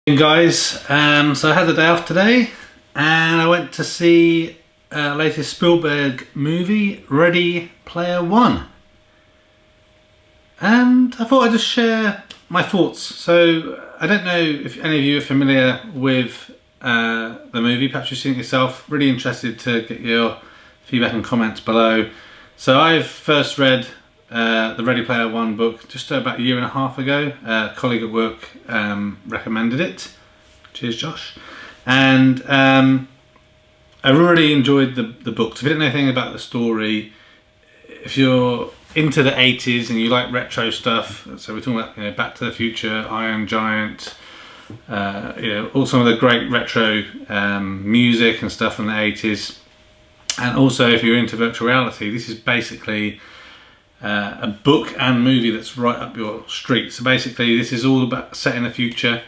Hey guys, so I had the day off today and I went to see latest Spielberg movie, Ready Player One. And I thought I'd just share my thoughts. So I don't know if any of you are familiar with the movie, perhaps you've seen it yourself. Really interested to get your feedback and comments below. So I've first read the Ready Player One book just about a year and a half ago. A colleague at work recommended it. Cheers, Josh. And I really enjoyed the book. So if you don't know anything about the story, if you're into the 80s and you like retro stuff, so we're talking about Back to the Future, Iron Giant, all some of the great retro music and stuff from the 80s. And also if you're into virtual reality, this is basically a book and movie that's right up your street. So basically this is all about set in the future,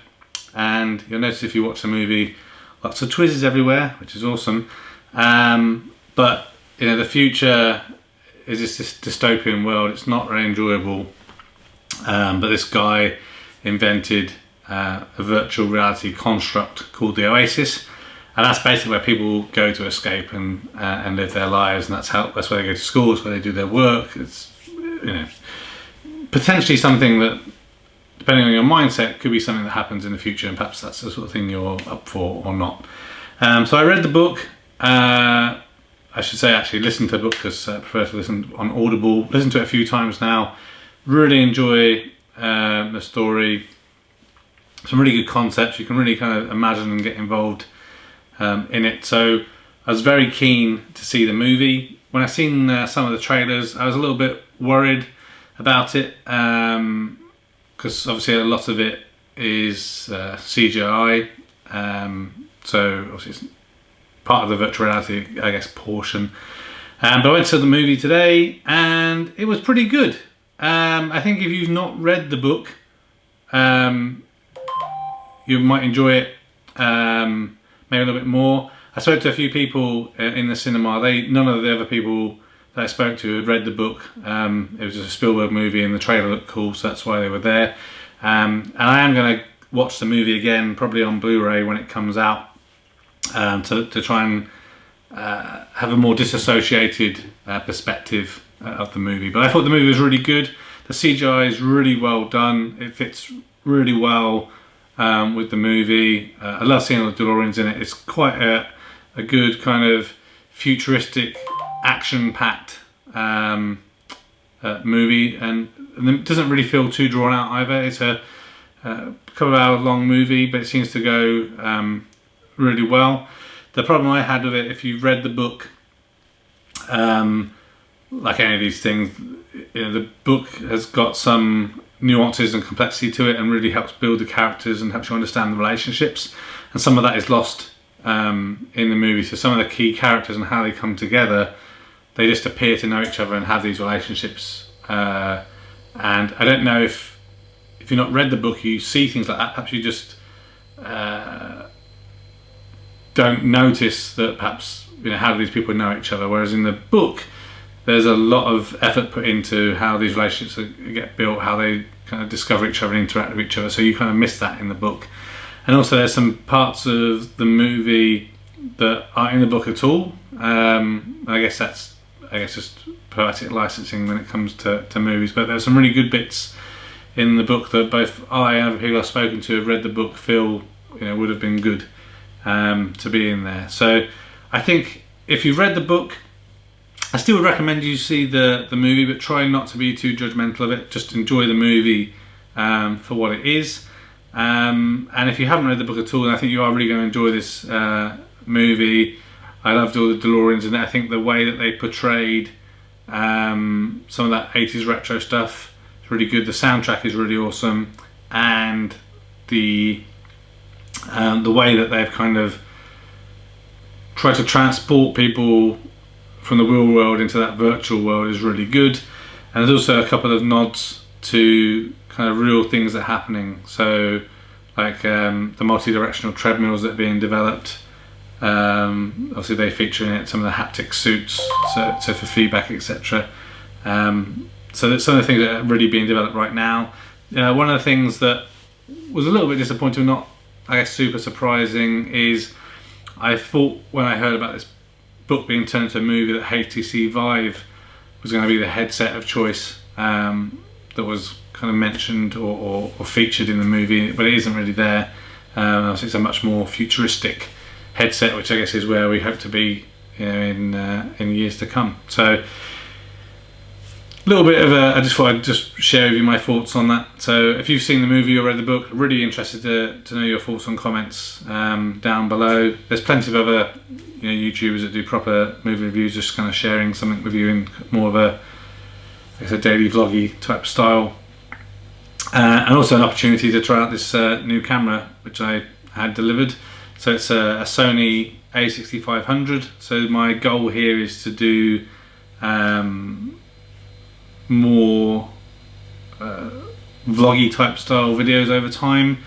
and you'll notice if you watch the movie, lots of twizzes everywhere, which is awesome. But the future is just this dystopian world. It's not very enjoyable, but this guy invented a virtual reality construct called the Oasis. And that's basically where people go to escape and live their lives, and that's where they go to school, that's where they do their work. It's potentially something that, depending on your mindset, could be something that happens in the future, and perhaps that's the sort of thing you're up for or not. So I read the book. I should say actually listened to the book, because I prefer to listen on Audible. Listened to it a few times now. Really enjoy the story. Some really good concepts. You can really kind of imagine and get involved in it. So I was very keen to see the movie. When I seen some of the trailers, I was a little bit worried about it, because obviously a lot of it is CGI, so obviously it's part of the virtual reality, I guess, portion. But I went to the movie today and it was pretty good. I think if you've not read the book, you might enjoy it maybe a little bit more. I spoke to a few people in the cinema. None of the other people that I spoke to had read the book. It was just a Spielberg movie and the trailer looked cool, so that's why they were there. And I am going to watch the movie again, probably on Blu-ray when it comes out, to try and have a more disassociated perspective of the movie. But I thought the movie was really good. The CGI is really well done. It fits really well with the movie. I love seeing all the DeLoreans in it. It's quite a good kind of futuristic, action-packed movie, and it doesn't really feel too drawn out either. It's a couple of hour long movie, but it seems to go really well. The problem I had with it, if you've read the book, like any of these things, the book has got some nuances and complexity to it, and really helps build the characters and helps you understand the relationships, and some of that is lost in the movie. So some of the key characters and how they come together, they just appear to know each other and have these relationships, and I don't know if you've not read the book, you see things like that. Perhaps you just don't notice that perhaps how do these people know each other, whereas in the book there's a lot of effort put into how these relationships get built, how they kind of discover each other and interact with each other, so you kind of miss that in the book. And also there's some parts of the movie that aren't in the book at all. I guess that's just poetic licensing when it comes to movies, but there's some really good bits in the book that both I and other people I've spoken to have read the book feel would have been good to be in there. So I think if you've read the book, I still would recommend you see the movie, but try not to be too judgmental of it. Just enjoy the movie for what it is. And if you haven't read the book at all, then I think you are really going to enjoy this movie. I loved all the DeLoreans, and I think the way that they portrayed some of that 80s retro stuff is really good. The soundtrack is really awesome, and the way that they've kind of tried to transport people from the real world into that virtual world is really good. And there's also a couple of nods to kind of real things that are happening. So like the multi-directional treadmills that are being developed, obviously they feature in it, some of the haptic suits, so for feedback, etc. So that's some of the things that are really being developed right now. One of the things that was a little bit disappointing, not I guess super surprising is I thought when I heard about this book being turned into a movie that HTC Vive was going to be the headset of choice that was kind of mentioned or featured in the movie, but it isn't really there. It's a much more futuristic headset, which I guess is where we hope to be, in years to come. So a little bit of I just thought I'd just share with you my thoughts on that. So if you've seen the movie or read the book, really interested to know your thoughts and comments down below. There's plenty of other YouTubers that do proper movie reviews, just kind of sharing something with you in more of a daily vloggy type style. And also an opportunity to try out this new camera which I had delivered. So it's a Sony a6500. So my goal here is to do more vloggy type style videos over time.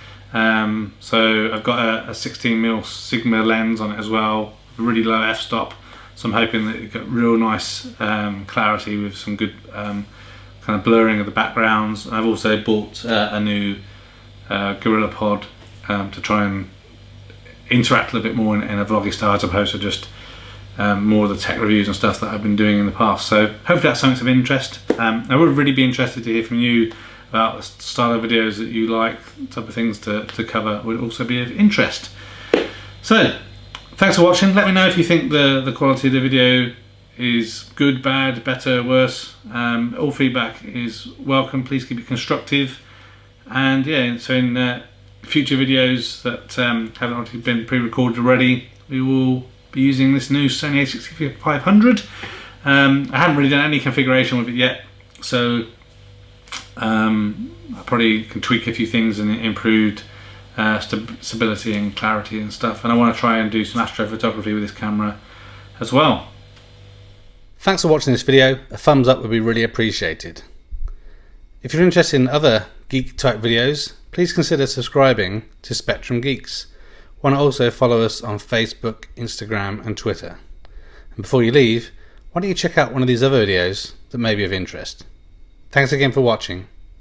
So I've got a 16mm Sigma lens on it as well, really low f-stop, so I'm hoping that you've got real nice clarity with some good kind of blurring of the backgrounds. I've also bought a new GorillaPod to try and interact a little bit more in a vloggy style as opposed to just more of the tech reviews and stuff that I've been doing in the past. So hopefully that's something of interest. I would really be interested to hear from you about the style of videos that you like, type of things to cover would also be of interest. So thanks for watching. Let me know if you think the quality of the video is good, bad, better, worse. All feedback is welcome. Please keep it constructive. And yeah, so in future videos that haven't already been pre-recorded already, we will be using this new Sony a6500. I haven't really done any configuration with it yet, so I probably can tweak a few things and improve stability and clarity and stuff. And I want to try and do some astrophotography with this camera as well. Thanks for watching this video. A thumbs up would be really appreciated. If you're interested in other geek type videos, please consider subscribing to Spectrum Geeks. Why not also follow us on Facebook, Instagram and Twitter. And before you leave, why don't you check out one of these other videos that may be of interest. Thanks again for watching.